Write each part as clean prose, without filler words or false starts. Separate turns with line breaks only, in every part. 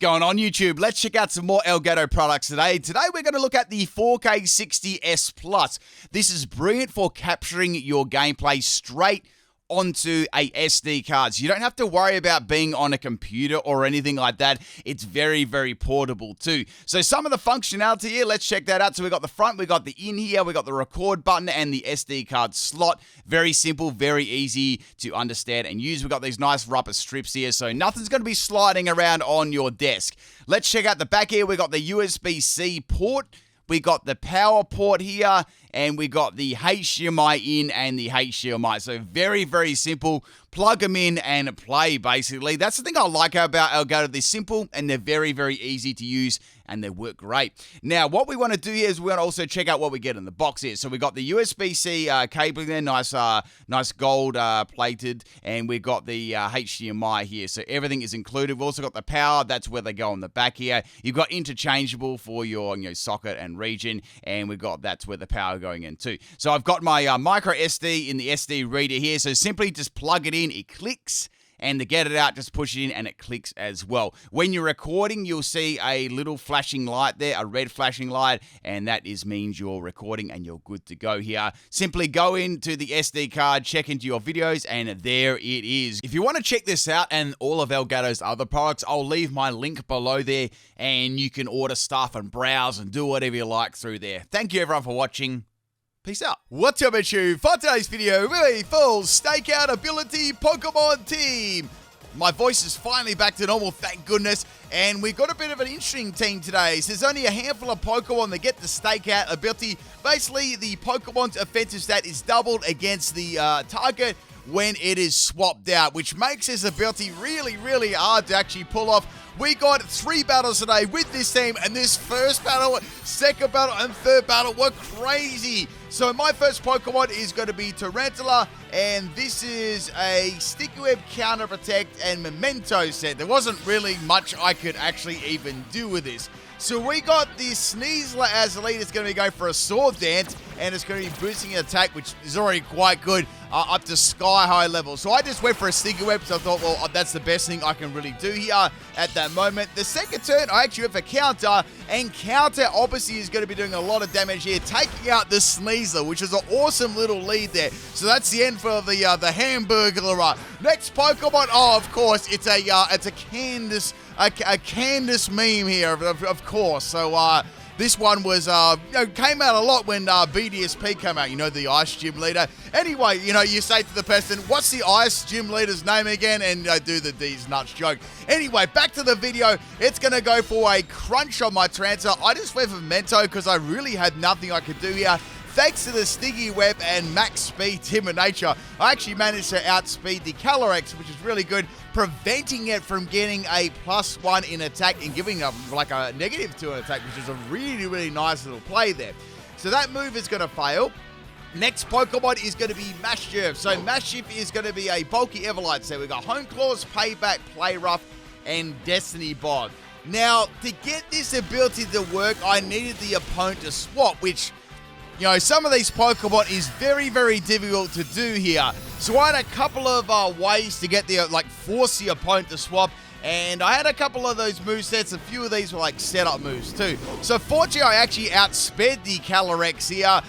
going on YouTube? Let's check out some more Elgato products today. Today we're going to look at the 4K 60S Plus. This is brilliant for capturing your gameplay straight onto a SD card. So you don't have to worry about being on a computer or anything like that. It's very, very portable too. So some of the functionality here, let's check that out. So we got the front, we got the in here, we got the record button and the SD card slot. Very simple, very easy to understand and use. We got these nice rubber strips here, so nothing's going to be sliding around on your desk. Let's check out the back here. We got the USB-C port. We got the power port here, and we got the HDMI in and the HDMI. So very, very simple. Plug them in and play, basically. That's the thing I like about Elgato. They're simple, and they're very, very easy to use, and they work great. Now, what we want to do here is we want to also check out what we get in the box here. So we got the USB-C cabling there, nice gold plated, and we got the HDMI here. So everything is included. We've also got the power. That's where they go on the back here. You've got interchangeable for your socket and region, and we've got that's where the power going in too. So I've got my micro SD in the SD reader here. So simply just plug it in. It clicks. And to get it out, just push it in and it clicks as well. When you're recording, you'll see a little flashing light there, a red flashing light, and that means you're recording and you're good to go here. Simply go into the SD card, check into your videos, and there it is. If you want to check this out and all of Elgato's other products, I'll leave my link below there, and you can order stuff and browse and do whatever you like through there. Thank you everyone for watching. Peace out. What's up, YouTube? For today's video, we're a full Stakeout ability Pokemon team. My voice is finally back to normal, thank goodness. And we've got a bit of an interesting team today. So there's only a handful of Pokemon that get the Stakeout ability. Basically, the Pokemon's offensive stat is doubled against the target when it is swapped out, which makes this ability really, really hard to actually pull off. We got 3 battles today with this team, and this first battle, second battle, and third battle were crazy. So my first Pokemon is going to be Tarantula, and this is a Sticky Web, Counter Protect, and Memento set. There wasn't really much I could actually even do with this. So we got this Sneasler as the lead. It's going to be going for a Sword Dance, and it's going to be boosting attack, which is already quite good, up to sky high level. So I just went for a Sticky Web, so I thought, well, that's the best thing I can really do here at that moment. The second turn, I actually went for Counter, and Counter obviously is going to be doing a lot of damage here, taking out the Sneasler, which is an awesome little lead there. So that's the end for the Hamburglar. Next Pokemon, oh, of course, it's a Candace. A Candace meme here, of course. So this one was came out a lot when BDSP came out. The Ice Gym leader. Anyway, you say to the person, "What's the Ice Gym leader's name again?" And do the D's nuts joke. Anyway, back to the video. It's gonna go for a crunch on my Trancer. I just went for Memento because I really had nothing I could do here. Thanks to the Sticky Web and max speed Timber Nature, I actually managed to outspeed the Calyrex, which is really good, preventing it from getting a +1 in attack and giving them like a -2 in attack, which is a really, really nice little play there. So that move is going to fail. Next Pokemon is going to be Maschiff. So Maschiff is going to be a bulky Everlight set. We've got Home Claws, Payback, Play Rough, and Destiny Bond. Now, to get this ability to work, I needed the opponent to swap, which... some of these Pokemon is very, very difficult to do here. So I had a couple of ways to get the, force the opponent to swap. And I had a couple of those movesets. A few of these were setup moves too. So fortunately, I actually outsped the Calyrex here.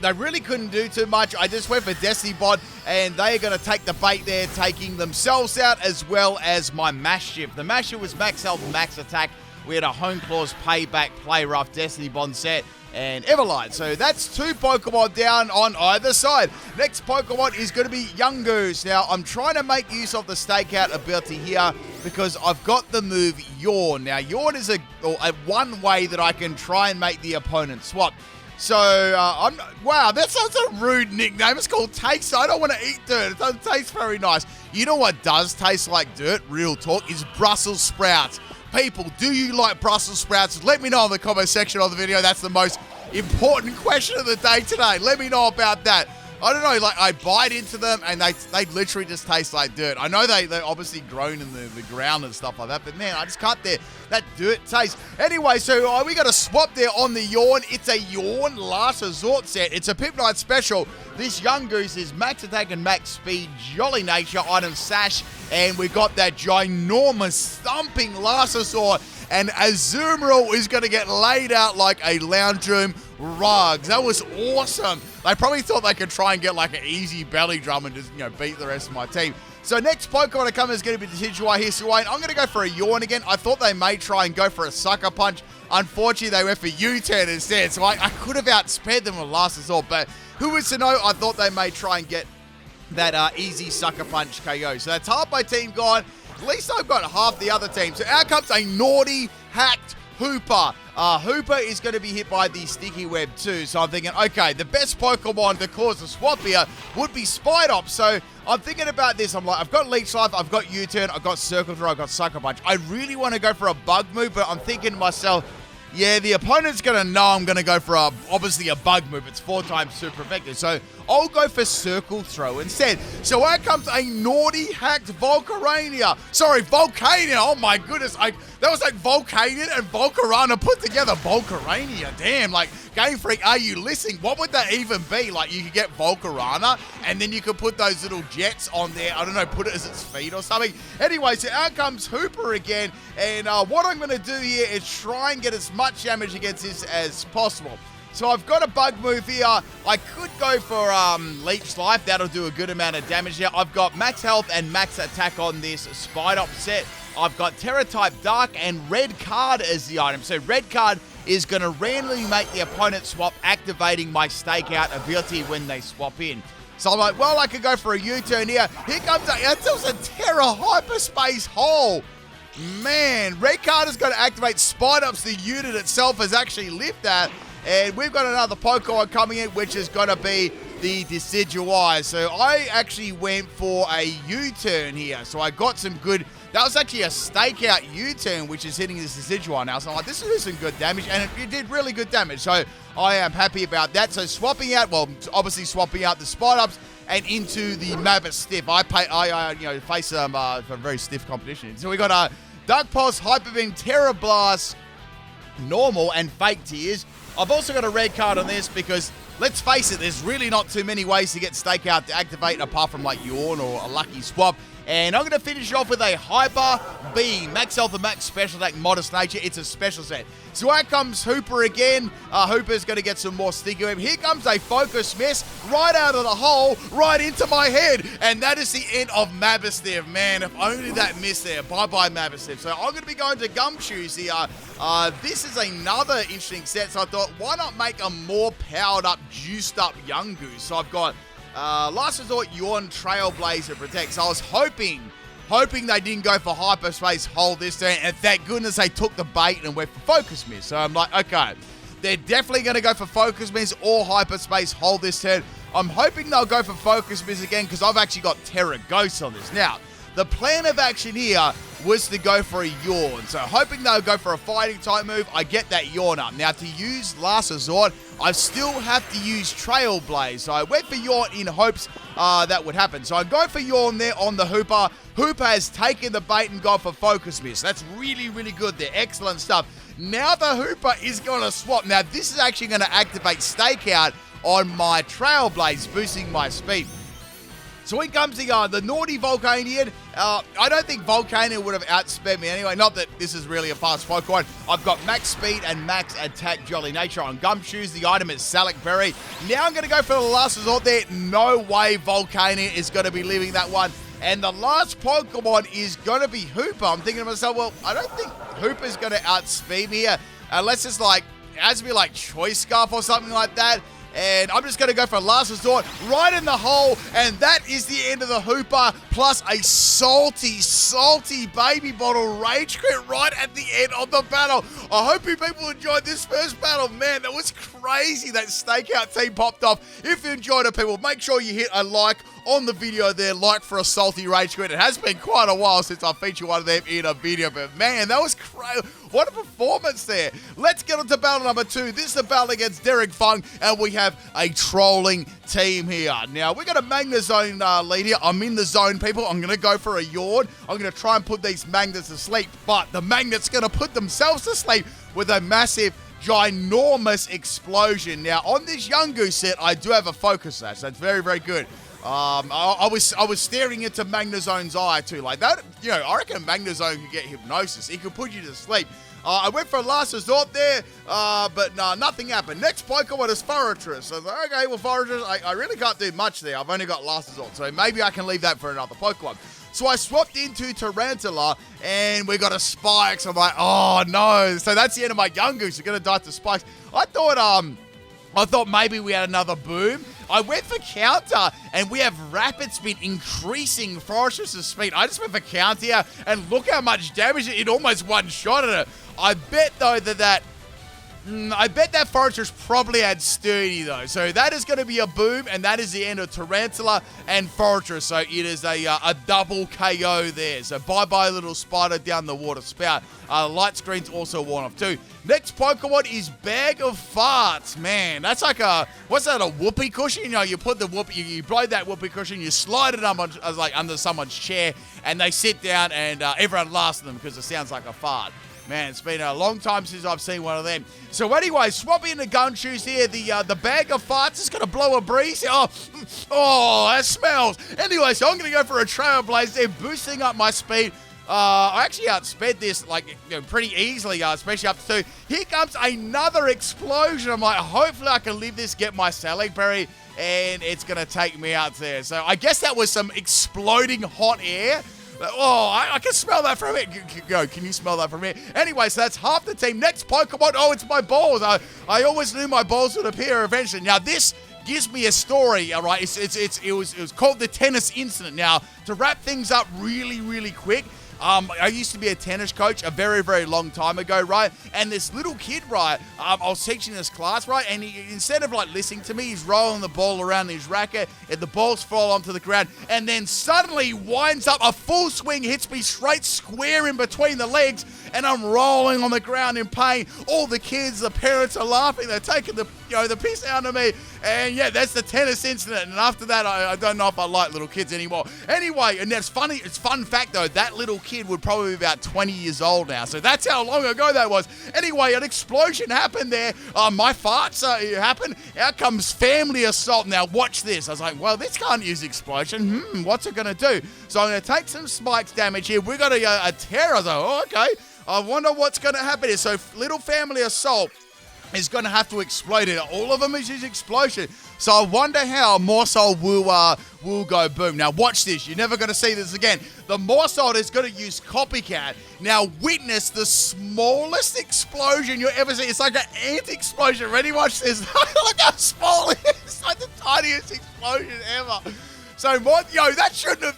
They really couldn't do too much. I just went for Destiny Bond, and they are going to take the bait there, taking themselves out as well as my Maschiff. The Maschiff was max health, max attack. We had a Home Claws, Payback, Play Rough, Destiny Bond set, and Everlight. So that's 2 Pokemon down on either side. Next Pokemon is going to be Gumshoos. Now, I'm trying to make use of the Stakeout ability here because I've got the move Yawn. Now, Yawn is a one way that I can try and make the opponent swap. So, wow, that sounds a rude nickname. It's called Taste. I don't want to eat dirt. It doesn't taste very nice. You know what does taste like dirt, real talk, is Brussels sprouts. People, do you like Brussels sprouts? Let me know in the comment section of the video. That's the most important question of the day today. Let me know about that. I don't know, like I bite into them and they literally just taste like dirt. I know they're obviously grown in the ground and stuff like that, but man, I just can't bear that dirt taste. Anyway, so we got a swap there on the Yawn. It's a Yawn Last Resort set. It's a PIMPNITE special. This young goose is max attack and max speed, jolly nature, item sash, and we got that ginormous thumping Last Resort. And Azumarill is going to get laid out like a lounge room rug. That was awesome. They probably thought they could try and get like an easy belly drum and just, beat the rest of my team. So next Pokemon to come is going to be the Decidueye here. So I'm going to go for a Yawn again. I thought they may try and go for a Sucker Punch. Unfortunately, they went for U-turn instead. So I could have outsped them with Last Resort. But who was to know? I thought they may try and get that easy Sucker Punch KO. So that's half my team gone. At least I've got half the other team. So out comes a naughty, hacked Hooper. Hooper is going to be hit by the Sticky Web too. So I'm thinking, okay, the best Pokemon to cause a swap here would be Spidops. So I'm thinking about this. I'm like, I've got Leech Life, I've got U-turn, I've got Circle Throw, I've got Sucker Punch. I really want to go for a Bug move, but I'm thinking to myself, yeah, the opponent's going to know I'm going to go for obviously a Bug move. It's 4 times super effective. So I'll go for Circle Throw instead. So out comes a naughty, hacked Volcarania. Sorry, Volcania. Oh my goodness. That was like Volcanion and Volcarona put together. Volcarania. Damn, like, Game Freak, are you listening? What would that even be? Like, you could get Volcarona, and then you could put those little jets on there. I don't know, put it as its feet or something. Anyway, so out comes Hooper again, and what I'm going to do here is try and get as much damage against this as possible. So I've got a Bug move here. I could go for Leech Life. That'll do a good amount of damage here. I've got max health and max attack on this Spidops set. I've got Terra-type Dark and Red Card as the item. So Red Card is going to randomly make the opponent swap, activating my Stakeout ability when they swap in. So I'm like, well, I could go for a U-turn here. Here comes a Terra Hyperspace Hole. Man, Red Card is going to activate Spidops. The unit itself has actually lived that. And we've got another Pokemon coming in, which is going to be the Decidueye. So I actually went for a U-turn here. So I got some good... That was actually a Stakeout U-turn, which is hitting this Decidueye now. So I'm like, this is some good damage, and it did really good damage. So I am happy about that. So swapping out, well, obviously swapping out the Spidops and into the Mavistiff. I face some a very stiff competition. So we got a Dark Pulse, Hyper Beam, Terra Blast, Normal, and Fake Tears. I've also got a red card on this because, let's face it, there's really not too many ways to get Stakeout to activate apart from like Yawn or a lucky swap. And I'm going to finish off with a Hyper Beam. Max health and max special attack, modest nature. It's a special set. So out comes Hooper again. Hooper's going to get some more sticky web. Here comes a Focus Miss right out of the hole, right into my head. And that is the end of Mavistiff. Man, if only that missed there. Bye-bye, Mavistiff. So I'm going to be going to Gumshoos here. This is another interesting set. So I thought, why not make a more powered up, juiced up Young Goose? So I've got Last Resort, Yawn, Trailblazer, Protect. So I was hoping they didn't go for Hyperspace Hold this turn, and thank goodness they took the bait and went for Focus Miss. So I'm like, okay, they're definitely going to go for Focus Miss or Hyperspace Hold this turn. I'm hoping they'll go for Focus Miss again because I've actually got Terra Ghost on this. Now, the plan of action here was to go for a Yawn. So hoping they'll go for a fighting type move, I get that Yawn up. Now to use Last Resort, I still have to use Trailblaze. So I went for Yawn in hopes that would happen. So I go for Yawn there on the Hooper. Hooper has taken the bait and gone for Focus Miss. That's really, really good there. Excellent stuff. Now the Hooper is going to swap. Now this is actually going to activate Stakeout on my Trailblaze, boosting my speed. So in comes the naughty Volcanion. I don't think Volcanion would have outsped me anyway. Not that this is really a fast Pokemon. I've got max speed and max attack Jolly Nature on Gumshoos. The item is Salic Berry. Now I'm going to go for the Last Resort there. No way Volcanion is going to be leaving that one. And the last Pokemon is going to be Hooper. I'm thinking to myself, well, I don't think Hooper's going to outspeed me here. Unless it's like, it has to be like Choice Scarf or something like that. And I'm just going to go for Last Resort right in the hole. And that is the end of the Hooper. plus a salty baby bottle rage quit right at the end of the battle. I hope you people enjoyed this first battle. Man, that was crazy. That Stakeout team popped off. If you enjoyed it, people, make sure you hit a like on the video there, like for a salty rage quit. It has been quite a while since I featured one of them in a video, but man, that was crazy. What a performance there. Let's get on to battle number 2. This is the battle against Derek Fung, and we have a trolling team here. Now, we got a Magna Zone lead here. I'm in the zone, people. I'm going to go for a yawn. I'm going to try and put these magnets to sleep, but the magnets going to put themselves to sleep with a massive, ginormous explosion. Now, on this young goose set, I do have a focus sash. That's very, very good. I was staring into Magnazone's eye too, like that. You know, I reckon Magnazone could get hypnosis. He could put you to sleep. I went for a last resort there, but no, nothing happened. Next Pokemon is Forretress. So I was like, okay, well, Forretress, I really can't do much there. I've only got last resort, so maybe I can leave that for another Pokemon. So I swapped into Tarantula, and we got a Spikes. I'm like, oh no. So that's the end of my young goose. You're gonna die to Spikes. I thought maybe we had another boom. I went for counter, and we have rapid spin increasing Forretress' speed. I just went for counter here, and look how much damage it almost one-shotted it. I bet, though, that Forretress probably had Sturdy, though. So that is going to be a boom, and that is the end of Tarantula and Forretress. So it is a double KO there. So bye-bye, little spider down the water spout. Light screen's also worn off, too. Next Pokemon is Bag of Farts. Man, that's like what's that, a whoopee cushion? You know, you put the whoopee, you blow that whoopee cushion, you slide it under someone's chair, and they sit down, and everyone laughs at them because it sounds like a fart. Man, it's been a long time since I've seen one of them. So anyway, swapping into Gumshoos here. The Bag of Farts is going to blow a breeze. Oh, that smells. Anyway, so I'm going to go for a Trailblaze there, boosting up my speed. I actually outsped this pretty easily, especially up to 2. Here comes another explosion. I'm like, hopefully I can live this, get my Salad Berry, and it's going to take me out there. So I guess that was some exploding hot air. Oh, I can smell that from here. Can you smell that from here? Anyway, so that's half the team. Next Pokemon. Oh, it's my balls. I always knew my balls would appear eventually. Now, this gives me a story, all right? It was called the tennis incident. Now, to wrap things up really, really quick, I used to be a tennis coach a very, very long time ago, right? And this little kid, right, I was teaching this class, right? And he, instead of listening to me, he's rolling the ball around his racket, and the balls fall onto the ground, and then suddenly winds up a full swing, hits me straight square in between the legs, and I'm rolling on the ground in pain. All the kids, the parents are laughing. They're taking the piss out of me. And yeah, that's the tennis incident. And after that, I don't know if I like little kids anymore. Anyway, and that's funny. It's fun fact though, that little kid would probably be about 20 years old now. So that's how long ago that was. Anyway, an explosion happened there. My farts happened. Out comes family assault. Now watch this. I was like, well, this can't use explosion. What's it going to do? So I'm going to take some Spikes damage here. We got a Terror though. Oh, okay. I wonder what's going to happen here. So little family assault is going to have to explode it. All of them is his explosion. So I wonder how Morsol will go boom. Now watch this. You're never going to see this again. The Morsol is going to use Copycat. Now witness the smallest explosion you'll ever see. It's like an ant explosion. Ready? Watch this. Look how small it is. It's like the tiniest explosion ever. So, that shouldn't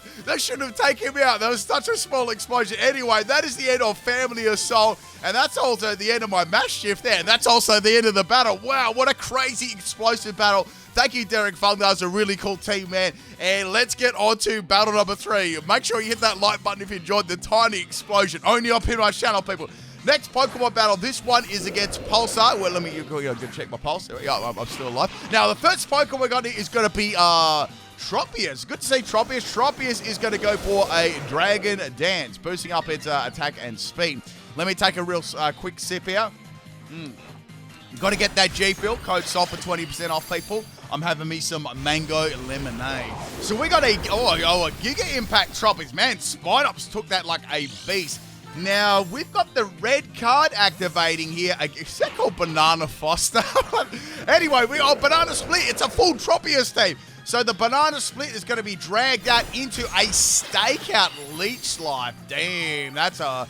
have taken me out. That was such a small explosion. Anyway, that is the end of Family Assault, and that's also the end of my match shift there. And that's also the end of the battle. Wow, what a crazy explosive battle. Thank you, Derek Fung. That was a really cool team, man. And let's get on to battle number 3. Make sure you hit that like button if you enjoyed the tiny explosion. Only up here on my channel, people. Next Pokemon battle, this one is against Pulsar. Well, let me go check my pulse. There we go, I'm still alive. Now, the first Pokemon we got is going to be Tropius. Good to see Tropius. Tropius is going to go for a Dragon Dance, boosting up its attack and speed. Let me take a real quick sip here. Got to get that G-Fuel. Code SOL for 20% off, people. I'm having me some mango lemonade. So we got a Giga Impact Tropius. Man, Spidops took that like a beast. Now, we've got the red card activating here. Is that called Banana Foster? Anyway, Banana Split. It's a full Tropius team. So the Banana Split is going to be dragged out into a Stakeout Leech Life. Damn, that's a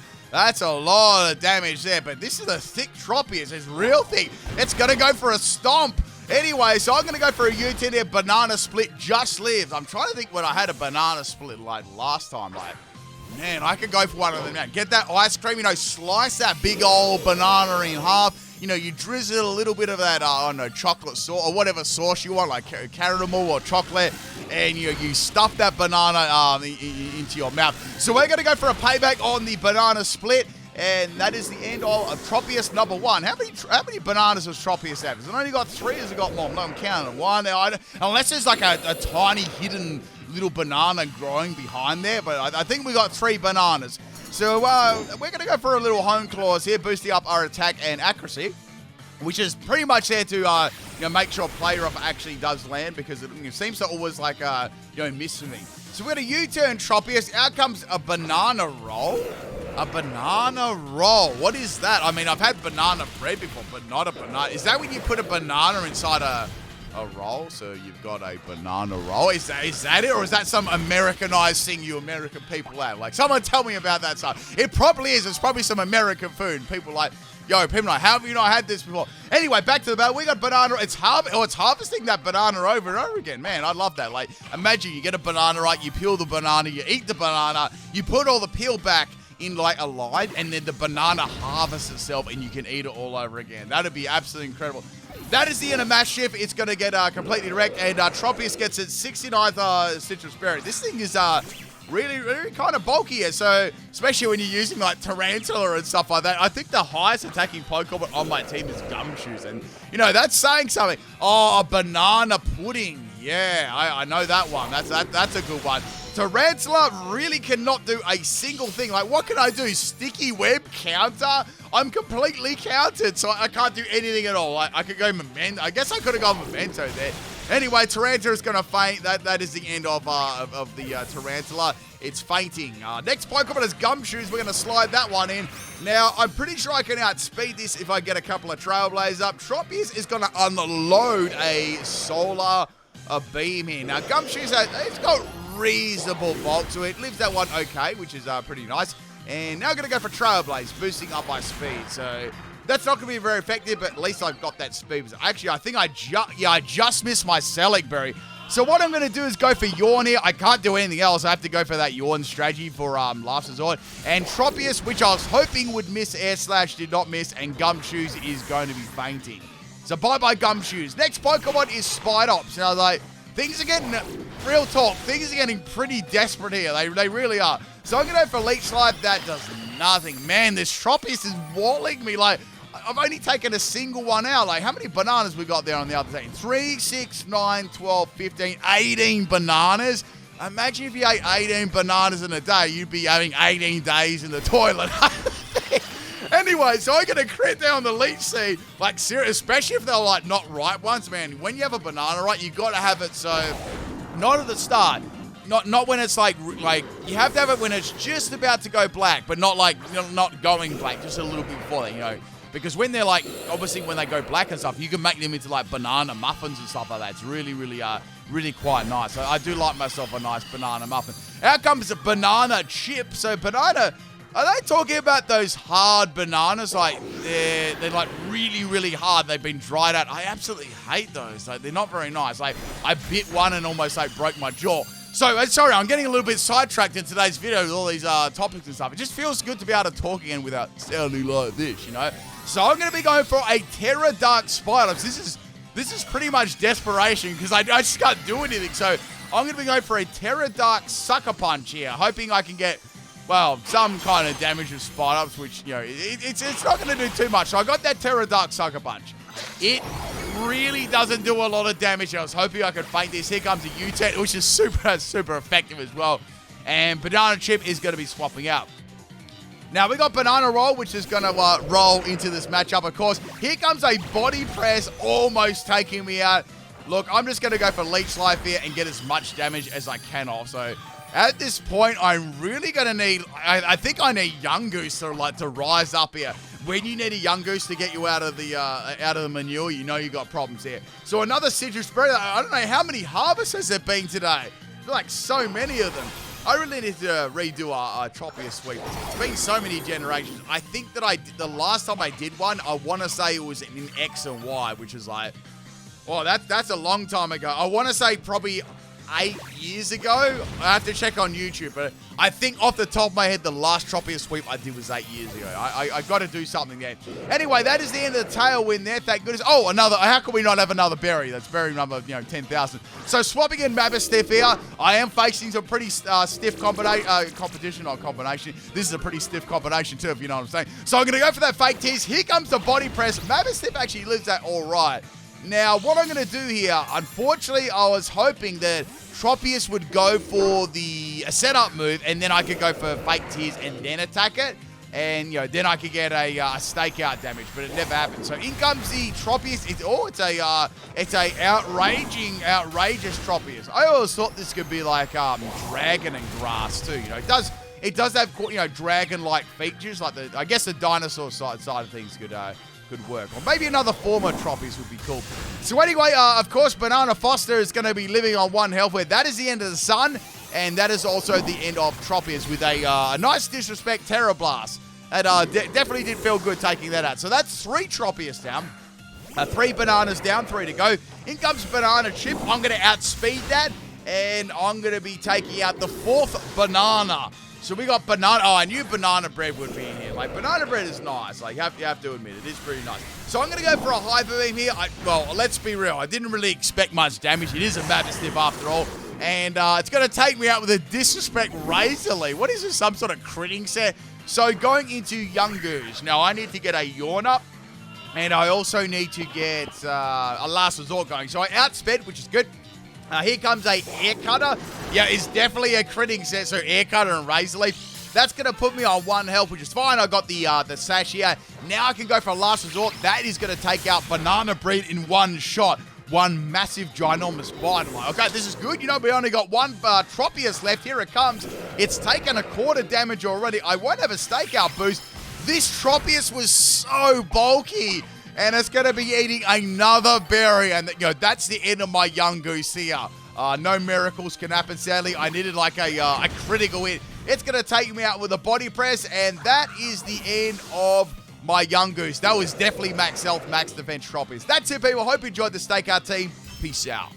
lot of damage there. But this is a thick Tropius. It's real thick. It's going to go for a Stomp. Anyway, so I'm going to go for a U-turn here. Banana split just lives. I'm trying to think when I had a banana split like last time. Like, man, I could go for one of them now. Get that ice cream, you know, slice that big old banana in half. You know, you drizzle a little bit of that, I don't know, chocolate sauce or whatever sauce you want, like caramel or chocolate, and you stuff that banana into your mouth. So we're going to go for a payback on the banana split, and that is the end of Tropius number 1. How many bananas does Tropius have? Has it only got 3 or has it got more? No, I'm counting 1. Unless there's like a tiny hidden little banana growing behind there, but I think we got 3 bananas. So we're going to go for a little home clause here, boosting up our attack and accuracy, which is pretty much there to make sure player up actually does land, because it seems to always like miss me. So we're going to U-turn Tropius. Out comes a banana roll. A banana roll. What is that? I mean, I've had banana bread before, but not a banana. Is that when you put a banana inside a roll? So you've got a banana roll. Is that it? Or is that some Americanized thing you American people have? Like, someone tell me about that stuff. It probably is. It's probably some American food. People like, yo, PIMPNITE, how have you not had this before? Anyway, back to the battle. We got banana. It's harvesting that banana over and over again. Man, I love that. Like, imagine you get a banana, right? You peel the banana, you eat the banana, you put all the peel back in like a line, and then the banana harvests itself and you can eat it all over again. That'd be absolutely incredible. That is the end of Mass Shift. It's going to get completely wrecked, and Tropius gets its 69th Citrus Berry. This thing is really kind of bulky here, so especially when you're using like Tarantula and stuff like that. I think the highest attacking Pokemon on my team is Gumshoos, and you know, that's saying something. Oh, a banana pudding. Yeah, I know that one. That's a good one. Tarantula really cannot do a single thing. Like, what can I do? Sticky web counter? I'm completely countered, so I can't do anything at all. I could go Memento. I guess I could have gone Memento there. Anyway, Tarantula is going to faint. That is the end of the Tarantula. It's fainting. Next Pokemon is Gumshoos. We're going to slide that one in. Now, I'm pretty sure I can outspeed this if I get a couple of Trailblazers up. Tropius is going to unload a Solar Beam here. Now, Gumshoos, it's got reasonable bulk to it. Lives that one okay, which is pretty nice. And now I'm going to go for Trailblaze, boosting up my speed. So that's not going to be very effective, but at least I've got that speed. Actually, I think I just missed my Scarlet Berry. So what I'm going to do is go for Yawn here. I can't do anything else. I have to go for that Yawn strategy for Last Resort. And Tropius, which I was hoping would miss Air Slash, did not miss. And Gumshoos is going to be fainting. So bye-bye Gumshoos. Next Pokemon is Spidops. Now, like, things are getting, real talk, things are getting pretty desperate here. They really are. So I'm going to go for Leech Life. That does nothing. Man, this Tropius is walling me. Like, I've only taken a single one out. Like, how many bananas we got there on the other team? 3, 6, 9, 12, 15, 18 bananas. Imagine if you ate 18 bananas in a day, you'd be having 18 days in the toilet. Anyway, so I'm going to crit down the Leech Seed. Like, seriously, especially if they're, like, not ripe ones, man. When you have a banana, right, you got to have it so, not at the start. Not when it's, like, you have to have it when it's just about to go black, but not, like, not going black, just a little bit before that, you know. Because when they're, like, obviously when they go black and stuff, you can make them into, like, banana muffins and stuff like that. It's really quite nice. So I do like myself a nice banana muffin. Out comes a banana chip. So banana... Are they talking about those hard bananas? Like, they're like really hard. They've been dried out. I absolutely hate those. Like, they're not very nice. Like, I bit one and almost, like, broke my jaw. So, sorry, I'm getting a little bit sidetracked in today's video with all these topics and stuff. It just feels good to be able to talk again without sounding like this, you know? So, I'm going to be going for a Terra Dark Spidops. This is pretty much desperation because I just can't do anything. So, I'm going to be going for a Terra Dark Sucker Punch here, hoping I can get... well, some kind of damage with Spidops, which, you know, it's not going to do too much. So I got that Terra Dark Sucker Punch. It really doesn't do a lot of damage. I was hoping I could feint this. Here comes a U-turn, which is super effective as well. And Banana Chip is going to be swapping out. Now, we got Banana Roll, which is going to roll into this matchup, of course. Here comes a Body Press, almost taking me out. Look, I'm just going to go for Leech Life here and get as much damage as I can off. So... at this point, I'm really going to need... I think I need Yungoos to rise up here. When you need a Yungoos to get you out of the manure, you know you got problems here. So another Citrus Berry. I don't know how many harvests has there been today. Like, so many of them. I really need to redo our Tropius sweep. It's been so many generations. I think that the last time I did one, I want to say it was in X and Y, which is like... Well, that's a long time ago. I want to say probably 8 years ago. I have to check on YouTube, but I think off the top of my head, the last Tropius sweep I did was 8 years ago. I got to do something there. Anyway, that is the end of the tailwind there. Thank goodness. Oh, another. How can we not have another berry? That's berry number 10,000. So swapping in Moveset here, I am facing some pretty stiff competition, not combination. This is a pretty stiff combination too, if you know what I'm saying. So I'm going to go for that fake tease. Here comes the body press. Moveset actually lives that all right. Now, what I'm going to do here, unfortunately, I was hoping that Tropius would go for the setup move, and then I could go for fake tears and then attack it, and then I could get a stakeout damage, but it never happened. So in comes the Tropius. It's a outrageous Tropius. I always thought this could be like dragon and grass too. It does have dragon-like features, like I guess the dinosaur side of things could work. Or maybe another form of Tropius would be cool. So anyway, of course, Banana Foster is going to be living on 1 health, where that is the end of the sun, and that is also the end of Tropius with a nice disrespect Terra Blast. That definitely did feel good taking that out. So that's 3 Tropius down. 3 bananas down, 3 to go. In comes Banana Chip. I'm going to outspeed that, and I'm going to be taking out the 4th banana. So we got banana. Oh, I knew banana bread would be in here. Like, banana bread is nice. Like, you have to admit, it is pretty nice. So I'm going to go for a Hyper Beam here. Well, let's be real. I didn't really expect much damage. It is a Moveset after all. And it's going to take me out with a Disrespect Razor Leaf. What is this, some sort of critting set? So going into Gumshoos. Now, I need to get a Yawn Up. And I also need to get a Last Resort going. So I outsped, which is good. Here comes a Air Cutter. Yeah, it's definitely a critting set, so Air Cutter and Razor Leaf. That's going to put me on 1 health, which is fine. I got the sash here. Now I can go for a Last Resort. That is going to take out Banana Breed in 1 shot. 1 massive, ginormous bite. I'm like, okay, this is good. We only got 1 Tropius left. Here it comes. It's taken a quarter damage already. I won't have a Stakeout boost. This Tropius was so bulky. And it's going to be eating another berry. And, that's the end of my Gumshoos here. No miracles can happen, sadly. I needed like a critical hit. It's going to take me out with a body press. And that is the end of my Gumshoos. That was definitely max health, max defense Tropius. That's it, people. Hope you enjoyed the Stakeout team. Peace out.